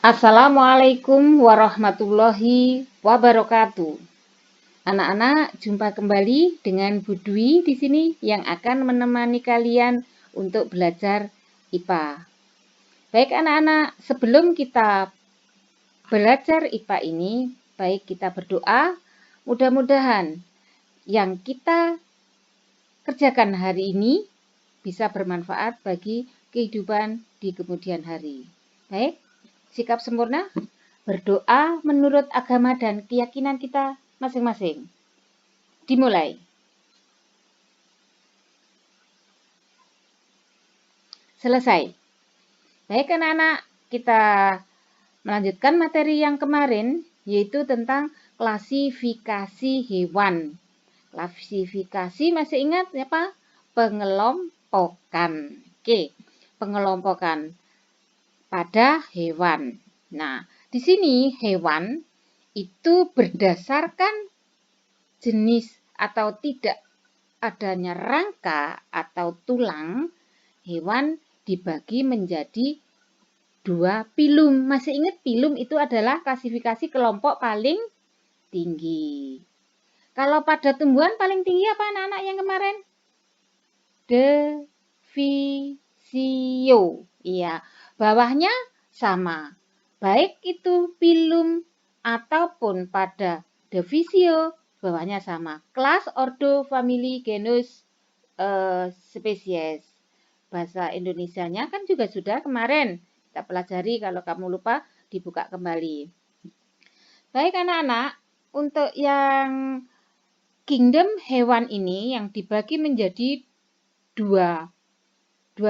Assalamualaikum warahmatullahi wabarakatuh. Anak-anak, jumpa kembali dengan Bu Dwi di sini yang akan menemani kalian untuk belajar IPA. Baik anak-anak, sebelum kita belajar IPA ini, baik kita berdoa, mudah-mudahan yang kita kerjakan hari ini bisa bermanfaat bagi kehidupan di kemudian hari. Baik, sikap sempurna. Berdoa menurut agama dan keyakinan kita masing-masing. Dimulai. Selesai. Baik anak-anak, kita melanjutkan materi yang kemarin, yaitu tentang klasifikasi hewan. Klasifikasi masih ingat apa? Pengelompokan. Oke, pengelompokan pada hewan. Nah, di sini hewan itu berdasarkan jenis atau tidak adanya rangka atau tulang, hewan dibagi menjadi 2 pilum. Masih ingat pilum itu adalah klasifikasi kelompok paling tinggi. Kalau pada tumbuhan paling tinggi apa anak-anak yang kemarin? Divisio. Iya, bawahnya sama. Baik itu pilum ataupun pada divisio, bawahnya sama. Kelas, ordo, famili, genus, spesies. Bahasa Indonesianya kan juga sudah kemarin kita pelajari, kalau kamu lupa dibuka kembali. Baik anak-anak, untuk yang kingdom hewan ini yang dibagi menjadi dua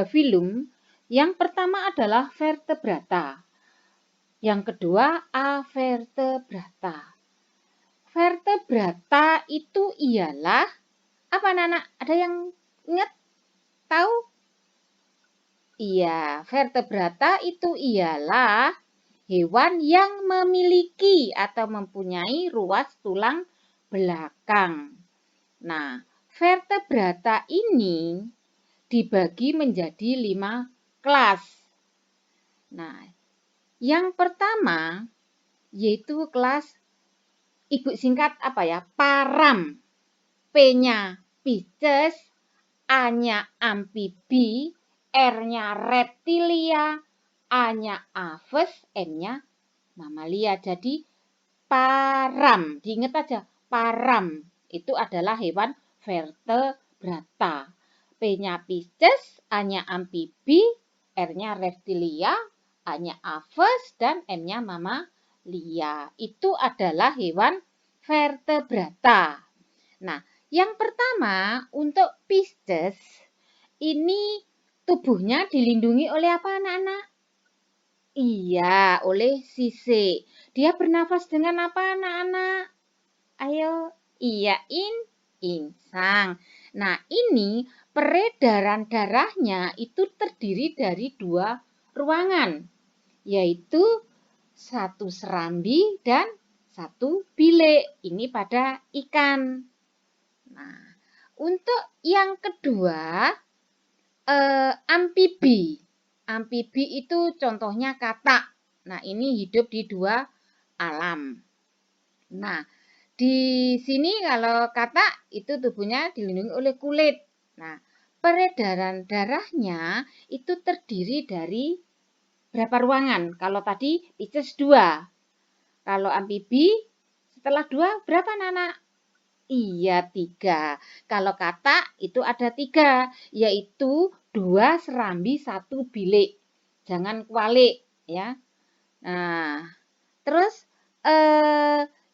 filum. Yang pertama adalah vertebrata. Yang kedua avertebrata. Vertebrata itu ialah apa anak-anak? Ada yang ingat? Tahu? Iya, vertebrata itu ialah hewan yang memiliki atau mempunyai ruas tulang belakang. Nah, vertebrata ini dibagi menjadi 5 kelas. Nah, yang pertama yaitu kelas ibu singkat apa ya? Param. P-nya Pisces, A-nya amfibi, R-nya reptilia, A-nya aves, M-nya mamalia. Jadi param, diingat aja, param itu adalah hewan vertebrata. P-nya Pisces, A-nya amfibi, R-nya reptilia, A-nya aves, dan M-nya mamalia. Itu adalah hewan vertebrata. Nah, yang pertama untuk Pisces, ini tubuhnya dilindungi oleh apa anak-anak? Iya, oleh sisik. Dia bernafas dengan apa anak-anak? Ayo, iya, insang. Nah, ini peredaran darahnya itu terdiri dari 2 ruangan, yaitu 1 serambi dan 1 bilik. Ini pada ikan. Nah, untuk yang kedua, amfibi. Amfibi itu contohnya katak. Nah, ini hidup di 2 alam. Nah, di sini kalau katak itu tubuhnya dilindungi oleh kulit. Nah, peredaran darahnya itu terdiri dari berapa ruangan? Kalau tadi Pisces 2. Kalau amfibi setelah 2 berapa anak-anak? Iya, 3. Kalau katak itu ada 3, yaitu 2 serambi, 1 bilik. Jangan kualik ya. Nah, terus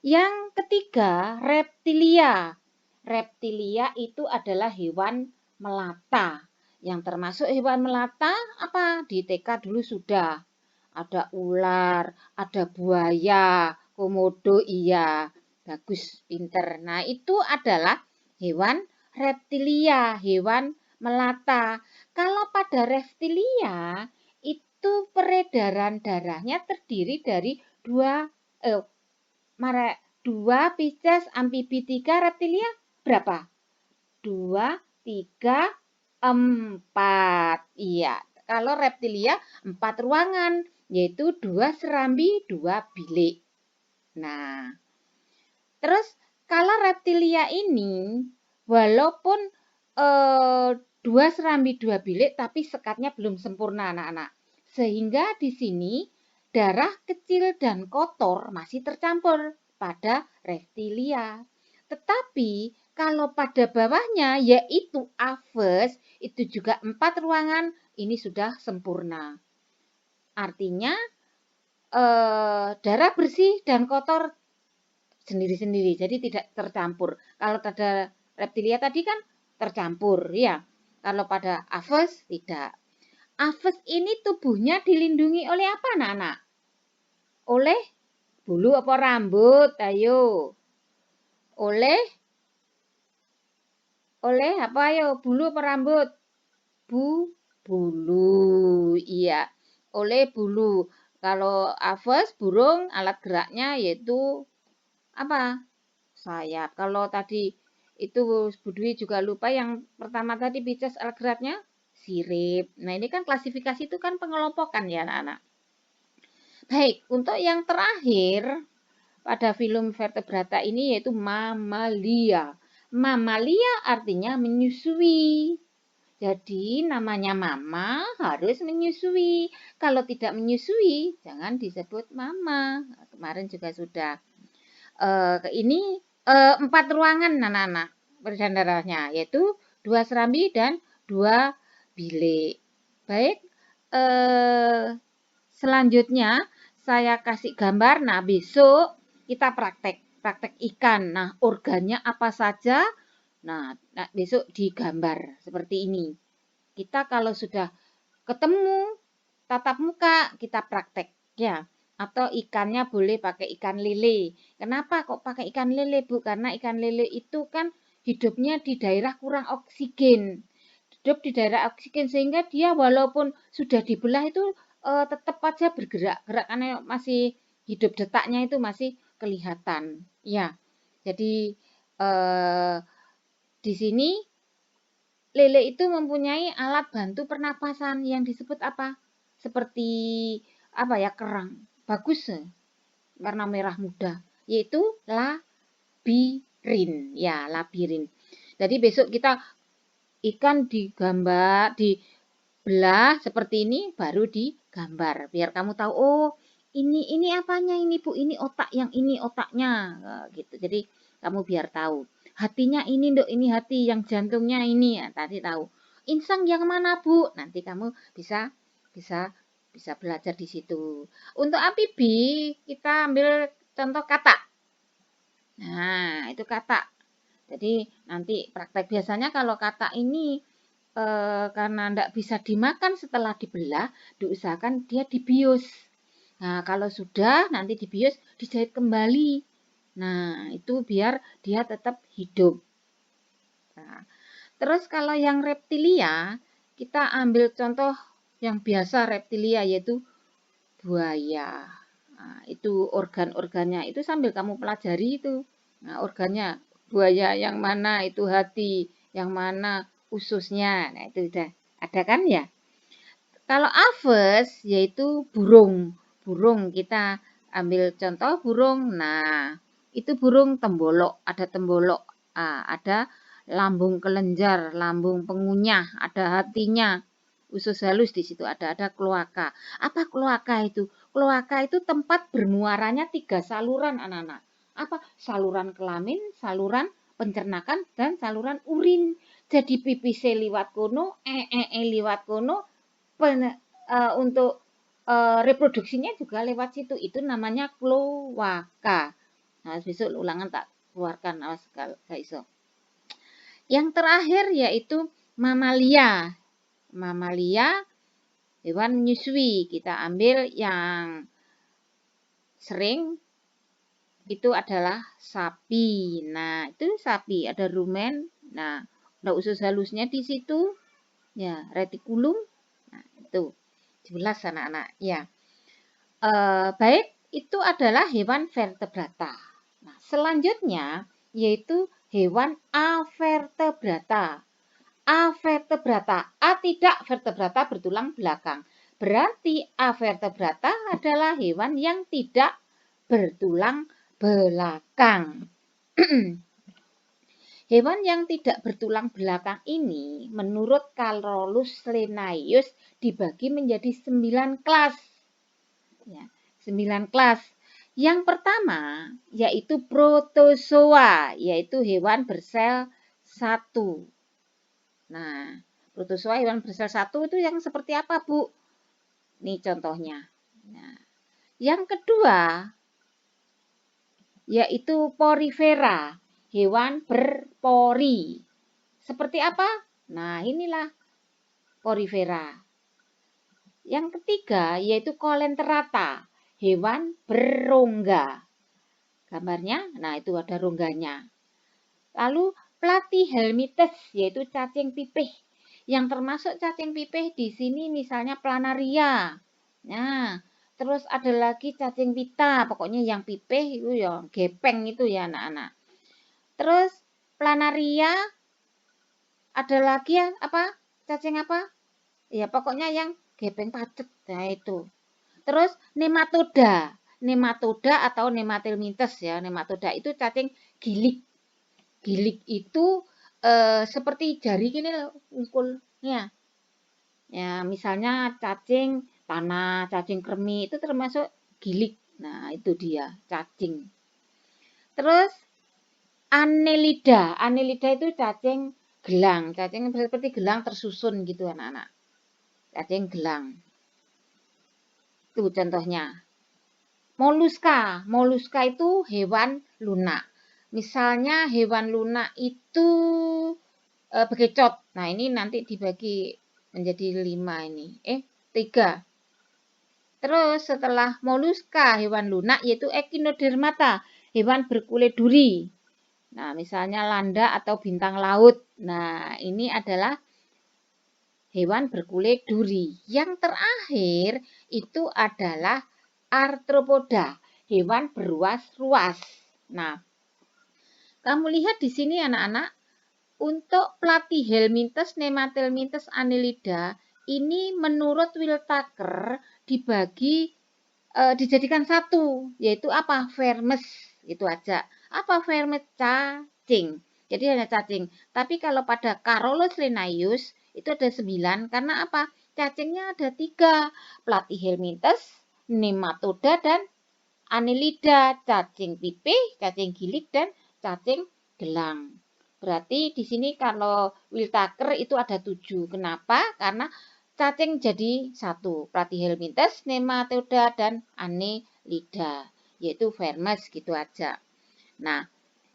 yang ketiga reptilia. Reptilia itu adalah hewan melata. Yang termasuk hewan melata apa? Di TK dulu sudah. Ada ular, ada buaya, komodo, iya. Bagus, pinter. Nah, itu adalah hewan reptilia, hewan melata. Kalau pada reptilia, itu peredaran darahnya terdiri dari 2 Pisces, amfibi 3, reptilia berapa? 2, 3, 4. Iya, kalau reptilia 4 ruangan. yaitu 2 serambi 2 bilik. Nah, terus kalau reptilia ini walaupun 2 serambi 2 bilik tapi sekatnya belum sempurna anak-anak. Sehingga di sini darah kecil dan kotor masih tercampur pada reptilia. Tetapi kalau pada bawahnya yaitu Aves itu juga 4 ruangan ini sudah sempurna. Artinya darah bersih dan kotor sendiri-sendiri, jadi tidak tercampur. Kalau pada reptilia tadi kan tercampur, ya. Kalau pada Aves tidak. Aves ini tubuhnya dilindungi oleh apa, anak-anak? Oleh bulu apa rambut? Ayo. Oleh apa ayo? Bulu apa rambut? Bulu. Iya. Oleh bulu. Kalau Aves burung alat geraknya yaitu apa? Sayap. Kalau tadi itu Bu Dwi juga lupa yang pertama tadi Pisces alat geraknya sirip. Nah, ini kan klasifikasi itu kan pengelompokan ya anak-anak. Baik, untuk yang terakhir pada filum vertebrata ini yaitu mamalia. Mamalia artinya menyusui. Jadi namanya mama harus menyusui. Kalau tidak menyusui, jangan disebut mama. Kemarin juga sudah. Ini 4 ruangan anak-anak berdandaranya, yaitu 2 serambi dan 2 bilik. Baik, selanjutnya saya kasih gambar. Nah, besok kita praktek ikan. Nah, organnya apa saja? Nah, besok digambar seperti ini. Kita kalau sudah ketemu tatap muka, kita praktek ya. Atau ikannya boleh pakai ikan lele. Kenapa kok pakai ikan lele, Bu? Karena ikan lele itu kan hidupnya di daerah kurang oksigen. Hidup di daerah oksigen sehingga dia walaupun sudah dibelah itu tetap aja bergerak karena masih hidup detaknya itu masih kelihatan. Ya, jadi di sini lele itu mempunyai alat bantu pernapasan yang disebut apa? Seperti apa ya, kerang. Bagus, warna merah muda, yaitu labirin. Ya, labirin. Jadi besok kita ikan digambar, dibelah seperti ini baru digambar. Biar kamu tahu, oh ini apanya ini Bu, ini otak, yang ini otaknya. Gitu. Jadi kamu biar tahu. Hatinya ini Dok, ini hati, yang jantungnya ini. Ya, tadi tahu. Insang yang mana Bu? Nanti kamu bisa belajar di situ. Untuk amfibi kita ambil contoh katak. Nah, itu katak. Jadi nanti praktek biasanya kalau katak ini karena tidak bisa dimakan setelah dibelah, diusahakan dia dibius. Nah, kalau sudah nanti dibius, dijahit kembali. Nah, itu biar dia tetap hidup. Nah, terus kalau yang reptilia, kita ambil contoh yang biasa reptilia yaitu buaya. Nah, itu organ-organnya itu sambil kamu pelajari itu. Nah, organnya buaya yang mana itu hati, yang mana ususnya. Nah, itu udah ada kan ya? Kalau aves yaitu burung. Burung kita ambil contoh burung. Nah, itu burung tembolok, ada tembolok. Ada lambung kelenjar, lambung pengunyah, ada hatinya. Usus halus di situ ada kloaka. Apa kloaka itu? Kloaka itu tempat bermuaranya 3 saluran anak-anak. Apa? Saluran kelamin, saluran pencernakan, dan saluran urin. Jadi pipis liwat kono, liwat kono, untuk reproduksinya juga lewat situ. Itu namanya kloaka. Nah, besok ulangan tak keluarkan, awas gak iso. Yang terakhir yaitu mamalia. Mamalia, hewan menyusui. Kita ambil yang sering itu adalah sapi. Nah, itu sapi, ada rumen. Nah, ada usus halusnya di situ. Ya, retikulum. Nah, itu jelas anak-anak. Ya. Baik, itu adalah hewan vertebrata. Nah, selanjutnya yaitu hewan avertebrata. Avertebrata, A tidak vertebrata bertulang belakang. berarti avertebrata adalah hewan yang tidak bertulang belakang. Hewan yang tidak bertulang belakang ini menurut Carolus Linnaeus dibagi menjadi 9 kelas. Ya, 9 kelas. Yang pertama yaitu protozoa, yaitu hewan bersel 1. Nah, protozoa hewan bersel 1 itu yang seperti apa, Bu? Ini contohnya. Nah, yang kedua yaitu porifera, hewan berpori. Seperti apa? Nah, inilah porifera. Yang ketiga yaitu colenterata, hewan berrongga. Gambarnya, nah itu ada rongganya. Lalu platyhelminthes yaitu cacing pipih. Yang termasuk cacing pipih di sini misalnya planaria. Nah, terus ada lagi cacing pita, pokoknya yang pipih itu ya gepeng itu ya anak-anak. Terus planaria ada lagi ya apa? Cacing apa? Ya pokoknya yang gepeng pacet. Nah itu. Terus nematoda. Nematoda atau nematelmintes ya. Nematoda itu cacing gilik. Gilik itu seperti jari gini loh, ungkulnya. Ya, misalnya cacing tanah, cacing kremi itu termasuk gilik. Nah, itu dia, cacing. Terus Annelida. Annelida itu cacing gelang. Cacing seperti gelang tersusun gitu anak-anak. Cacing gelang. Itu contohnya. Moluska. Moluska itu hewan lunak. Misalnya hewan lunak itu bekecot. Nah, ini nanti dibagi menjadi 5 ini. 3. Terus setelah moluska hewan lunak yaitu echinodermata, hewan berkulit duri. Nah, misalnya landa atau bintang laut. Nah, ini adalah hewan berkulit duri. Yang terakhir itu adalah arthropoda, hewan beruas-ruas. Nah, kamu lihat di sini anak-anak, untuk platyhelminthes, nematelmintes, annelida, ini menurut Wiltaker dijadikan satu, yaitu apa? Vermes, itu aja. Apa vermes? Cacing. Jadi hanya cacing. Tapi kalau pada Carolus Linnaeus itu ada 9, karena apa? Cacingnya ada 3, platyhelminthes, nematoda, dan annelida, cacing pipih, cacing gilik, dan cacing gelang. Berarti di sini kalau Wiltaker itu ada 7. Kenapa? Karena cacing jadi 1. Platyhelminthes, nematoda, dan annelida. Yaitu vermes gitu aja. Nah,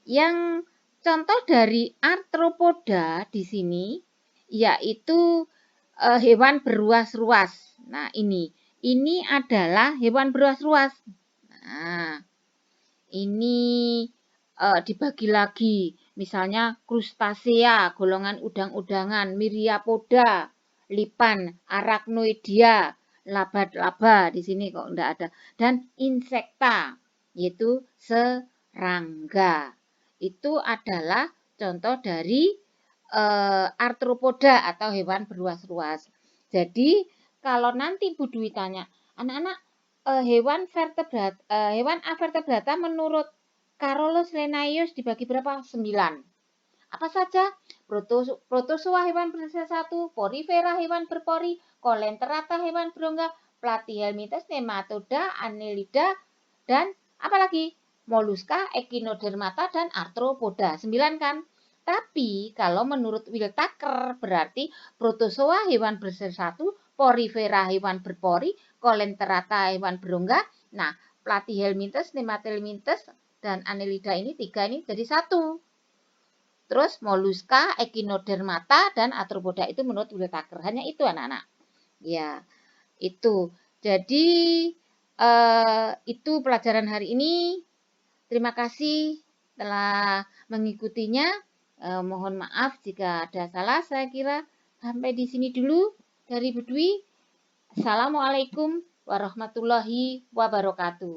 yang contoh dari arthropoda di sini yaitu hewan beruas-ruas. Nah, ini adalah hewan beruas-ruas. Nah, ini dibagi lagi. Misalnya krustasea, golongan udang-udangan, myriapoda, lipan, arachnoidea, laba-laba di sini kok enggak ada. Dan insekta, yaitu serangga. Itu adalah contoh dari arthropoda atau hewan beruas-ruas. Jadi kalau nanti Bu Dwi tanya, anak-anak hewan avertebrata menurut Carolus Linnaeus dibagi berapa? 9. Apa saja? Protozoa hewan bersel 1, porifera hewan berpori, colenterata hewan berongga, platyhelminthes, nematoda, annelida, dan apa lagi? Moluska, echinodermata, dan arthropoda. 9 kan? Tapi kalau menurut Wiltaker berarti protozoa hewan bersel 1, porifera hewan berpori, colenterata hewan berongga. Nah, platyhelminthes, nematelmintes, dan annelida ini 3 ini jadi 1. Terus moluska, echinodermata, dan arthropoda itu menurut Wiltaker. Hanya itu anak-anak. Ya, itu. Jadi itu pelajaran hari ini. Terima kasih telah mengikutinya. Mohon maaf jika ada salah. Saya kira sampai di sini dulu dari Bu Dwi. Assalamualaikum warahmatullahi wabarakatuh.